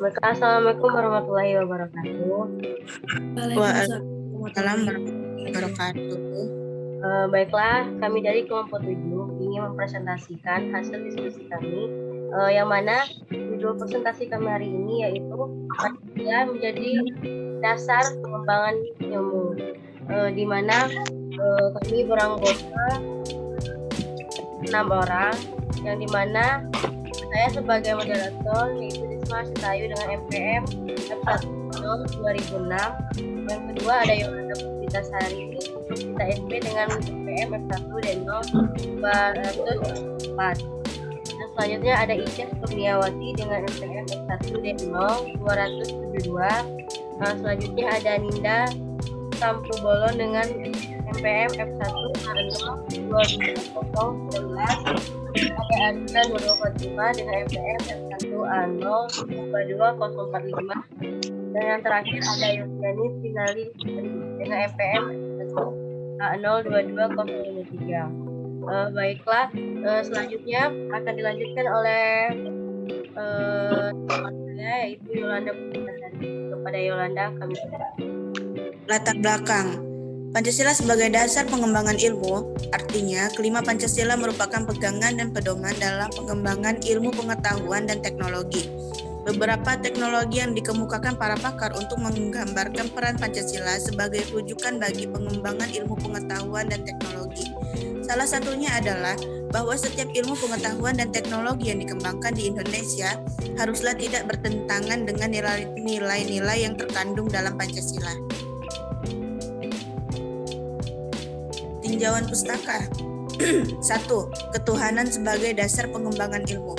Assalamualaikum warahmatullahi wabarakatuh. Waalaikumsalam warahmatullahi wabarakatuh. Baiklah, kami dari kelompok 7 ingin mempresentasikan hasil diskusi kami, yang mana judul presentasi kami hari ini yaitu Pancasila menjadi dasar pengembangan ilmu, di mana kami beranggota 6 orang, yang dimana saya sebagai moderator yaitu Risma Sitayu dengan MPM F10 2006. Yang kedua ada Yolanda Puspitasari kita SP dengan MPM F1 Deno 204. Dan selanjutnya ada Ices Kurniawati dengan MPM F1 Deno 272. Selanjutnya ada Ninda Sampu Bolon dengan MPM F1 Arno 22011. Ada Adila Nurul Fatimah dengan MPM F1 Arno 22045. Dan yang terakhir ada Yusani Finali dengan MPM A02203. Baiklah, selanjutnya akan dilanjutkan oleh saya yaitu Yolanda Puspitasari. Kepada Yolanda kami Latar belakang Pancasila sebagai dasar pengembangan ilmu, artinya kelima Pancasila merupakan pegangan dan pedoman dalam pengembangan ilmu pengetahuan dan teknologi. Beberapa teknologi yang dikemukakan para pakar untuk menggambarkan peran Pancasila sebagai rujukan bagi pengembangan ilmu pengetahuan dan teknologi. Salah satunya adalah bahwa setiap ilmu pengetahuan dan teknologi yang dikembangkan di Indonesia haruslah tidak bertentangan dengan nilai-nilai yang terkandung dalam Pancasila. Tinjauan pustaka. 1. Ketuhanan sebagai dasar pengembangan ilmu.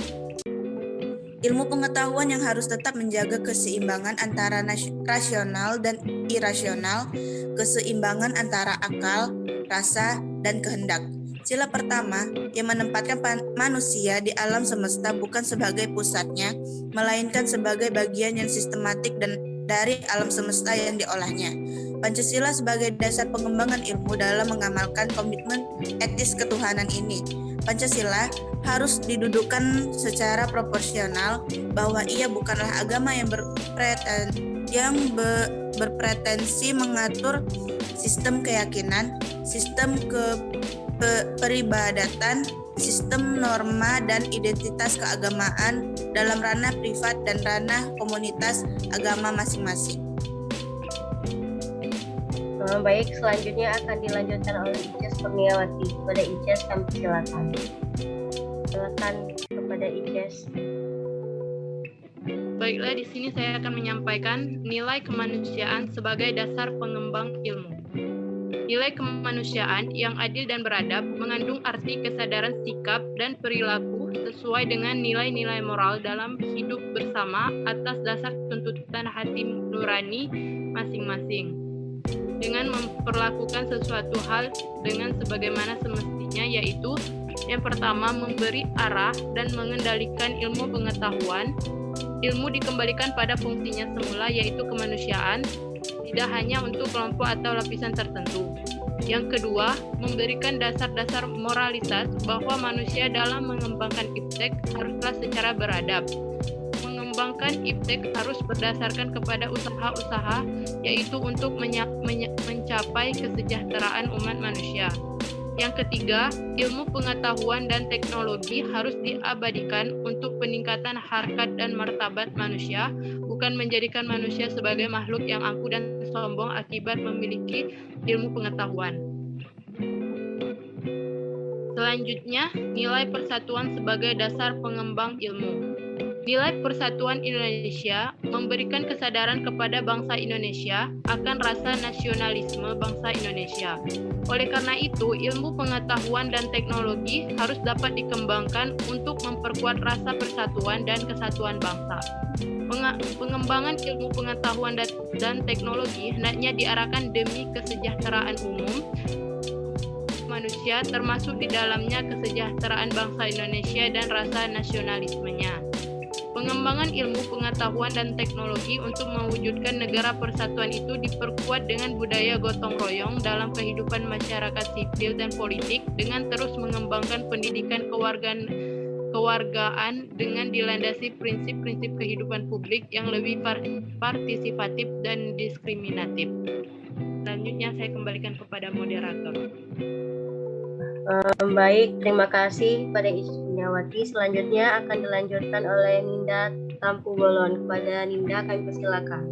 Ilmu pengetahuan yang harus tetap menjaga keseimbangan antara rasional dan irasional, keseimbangan antara akal, rasa, dan kehendak. Sila pertama yang menempatkan manusia di alam semesta bukan sebagai pusatnya, melainkan sebagai bagian yang sistematik dan dari alam semesta yang diolahnya. Pancasila sebagai dasar pengembangan ilmu dalam mengamalkan komitmen etis ketuhanan ini. Pancasila harus didudukkan secara proporsional bahwa ia bukanlah agama yang berpretensi mengatur sistem keyakinan, sistem peribadatan, sistem norma dan identitas keagamaan dalam ranah privat dan ranah komunitas agama masing-masing. Baik, selanjutnya akan dilanjutkan oleh Ices Kurniawati. Kepada Ices kami silakan. Silakan kepada Ices. Baiklah, di sini saya akan menyampaikan nilai kemanusiaan sebagai dasar pengembang ilmu. Nilai kemanusiaan yang adil dan beradab mengandung arti kesadaran sikap dan perilaku sesuai dengan nilai-nilai moral dalam hidup bersama atas dasar tuntutan hati nurani masing-masing, dengan memperlakukan sesuatu hal dengan sebagaimana semestinya, yaitu yang pertama memberi arah dan mengendalikan ilmu pengetahuan. Ilmu dikembalikan pada fungsinya semula, yaitu kemanusiaan, tidak hanya untuk kelompok atau lapisan tertentu. Yang kedua, memberikan dasar-dasar moralitas bahwa manusia dalam mengembangkan iptek haruslah secara beradab. Mengembangkan iptek harus berdasarkan kepada usaha-usaha, yaitu untuk mencapai kesejahteraan umat manusia. Yang ketiga, ilmu pengetahuan dan teknologi harus diabadikan untuk peningkatan harkat dan martabat manusia, bukan menjadikan manusia sebagai makhluk yang angkuh dan sombong akibat memiliki ilmu pengetahuan. Selanjutnya, nilai persatuan sebagai dasar pengembang ilmu. Nilai persatuan Indonesia memberikan kesadaran kepada bangsa Indonesia akan rasa nasionalisme bangsa Indonesia. Oleh karena itu, ilmu pengetahuan dan teknologi harus dapat dikembangkan untuk memperkuat rasa persatuan dan kesatuan bangsa. Pengembangan ilmu pengetahuan dan teknologi hendaknya diarahkan demi kesejahteraan umum manusia, termasuk di dalamnya kesejahteraan bangsa Indonesia dan rasa nasionalismenya. Pengembangan ilmu pengetahuan dan teknologi untuk mewujudkan negara persatuan itu diperkuat dengan budaya gotong royong dalam kehidupan masyarakat sipil dan politik, dengan terus mengembangkan pendidikan kewargaan dengan dilandasi prinsip-prinsip kehidupan publik yang lebih partisipatif dan diskriminatif. Selanjutnya saya kembalikan kepada moderator. Baik, terima kasih pada Ibu Kurniawati. Selanjutnya akan dilanjutkan oleh Ninda Tampu Bolon. Kepada Ninda kami persilakan.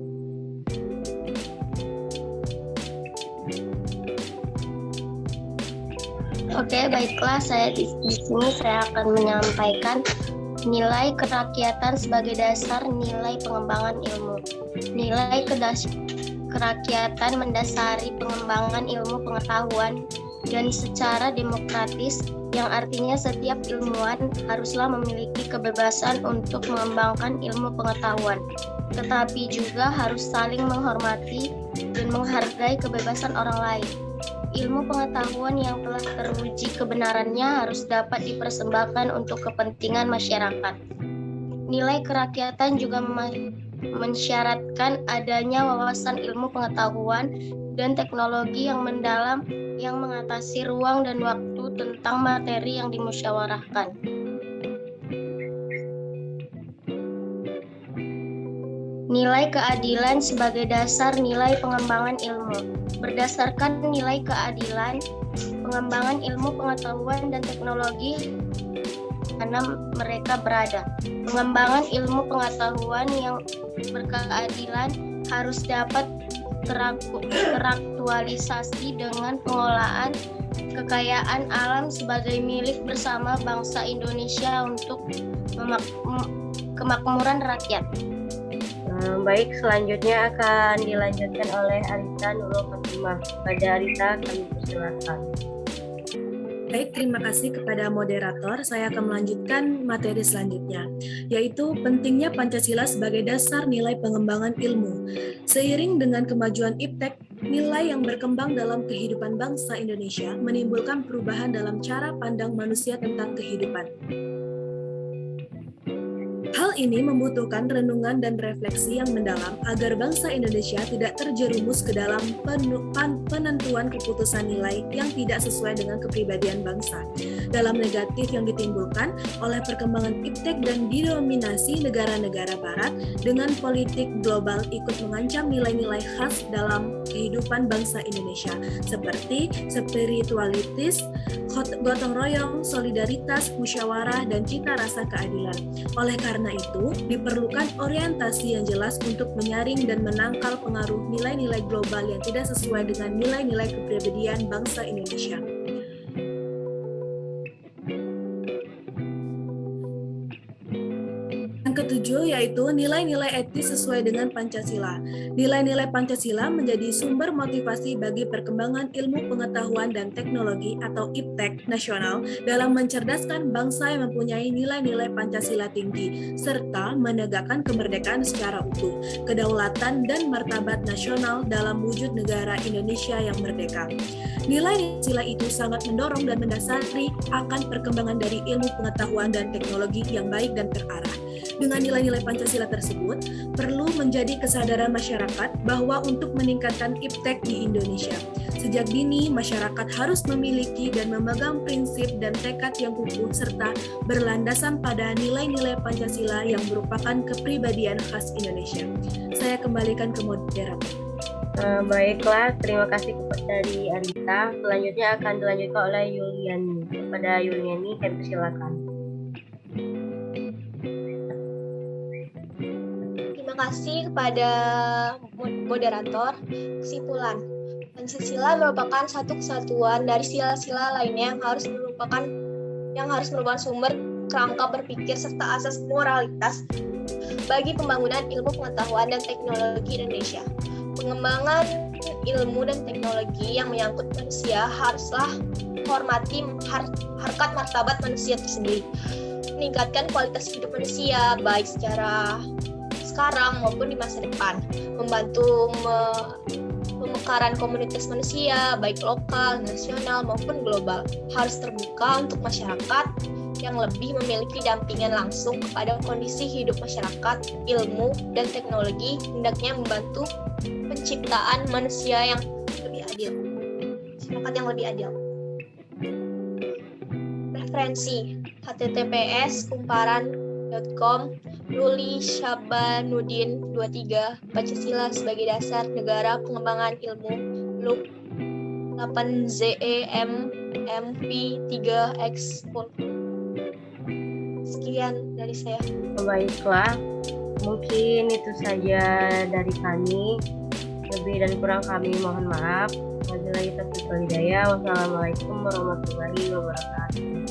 Oke, baiklah, saya di sini saya akan menyampaikan nilai kerakyatan sebagai dasar nilai pengembangan ilmu. Nilai kerakyatan mendasari pengembangan ilmu pengetahuan dan secara demokratis, yang artinya setiap ilmuwan haruslah memiliki kebebasan untuk mengembangkan ilmu pengetahuan, tetapi juga harus saling menghormati dan menghargai kebebasan orang lain. Ilmu pengetahuan yang telah teruji kebenarannya harus dapat dipersembahkan untuk kepentingan masyarakat. Nilai kerakyatan juga mensyaratkan adanya wawasan ilmu pengetahuan dan teknologi yang mendalam yang mengatasi ruang dan waktu tentang materi yang dimusyawarahkan. Nilai keadilan sebagai dasar nilai pengembangan ilmu. Berdasarkan nilai keadilan, pengembangan ilmu pengetahuan dan teknologi mana mereka berada. Pengembangan ilmu pengetahuan yang berkeadilan harus dapat teraktualisasi dengan pengolahan kekayaan alam sebagai milik bersama bangsa Indonesia untuk kemakmuran rakyat. Baik, selanjutnya akan dilanjutkan oleh Arita Nurul Fatimah. Pada Arita kami persilakan. Baik, terima kasih kepada moderator. Saya akan melanjutkan materi selanjutnya, yaitu pentingnya Pancasila sebagai dasar nilai pengembangan ilmu. Seiring dengan kemajuan iptek, nilai yang berkembang dalam kehidupan bangsa Indonesia menimbulkan perubahan dalam cara pandang manusia tentang kehidupan. Hal ini membutuhkan renungan dan refleksi yang mendalam agar bangsa Indonesia tidak terjerumus ke dalam penentuan keputusan nilai yang tidak sesuai dengan kepribadian bangsa. Dalam negatif yang ditimbulkan oleh perkembangan iptek dan didominasi negara-negara barat dengan politik global ikut mengancam nilai-nilai khas dalam kehidupan bangsa Indonesia seperti spiritualitas, gotong royong, solidaritas, musyawarah, dan cita rasa keadilan. Oleh karena itu, diperlukan orientasi yang jelas untuk menyaring dan menangkal pengaruh nilai-nilai global yang tidak sesuai dengan nilai-nilai kepribadian bangsa Indonesia. Yang ketujuh yaitu nilai-nilai etis sesuai dengan Pancasila. Nilai-nilai Pancasila menjadi sumber motivasi bagi perkembangan ilmu pengetahuan dan teknologi atau IPTEK nasional dalam mencerdaskan bangsa yang mempunyai nilai-nilai Pancasila tinggi, serta menegakkan kemerdekaan secara utuh, kedaulatan dan martabat nasional dalam wujud negara Indonesia yang merdeka. Nilai Pancasila itu sangat mendorong dan mendasari akan perkembangan dari ilmu pengetahuan dan teknologi yang baik dan terarah. Dengan nilai-nilai Pancasila tersebut, perlu menjadi kesadaran masyarakat bahwa untuk meningkatkan iptek di Indonesia, sejak dini masyarakat harus memiliki dan memegang prinsip dan tekad yang kukuh serta berlandasan pada nilai-nilai Pancasila yang merupakan kepribadian khas Indonesia. Saya kembalikan ke moderator. Baiklah, terima kasih dari Arita. Selanjutnya akan dilanjutkan oleh Yuliani. Kepada Yuliani, kami persilakan. Terima kasih kepada moderator. Kesimpulan, Pancasila merupakan satu kesatuan dari sila-sila lainnya yang harus merupakan sumber kerangka berpikir serta asas moralitas bagi pembangunan ilmu pengetahuan dan teknologi Indonesia. Pengembangan ilmu dan teknologi yang menyangkut manusia haruslah menghormati harkat martabat manusia tersendiri, meningkatkan kualitas hidup manusia baik secara sekarang maupun di masa depan, membantu pemekaran komunitas manusia baik lokal, nasional maupun global, harus terbuka untuk masyarakat yang lebih memiliki dampingan langsung kepada kondisi hidup masyarakat, ilmu dan teknologi, hendaknya membantu penciptaan manusia yang lebih adil, masyarakat yang lebih adil. Referensi https://com Ruli Syabanuddin 23 Pancasila sebagai dasar negara pengembangan ilmu Luk 8 ZEMMP 3X. Sekian dari saya. Baiklah, mungkin itu saja dari kami. Lebih dan kurang kami mohon maaf. Wabillahi taufiq wal hidayah. Wassalamualaikum warahmatullahi wabarakatuh.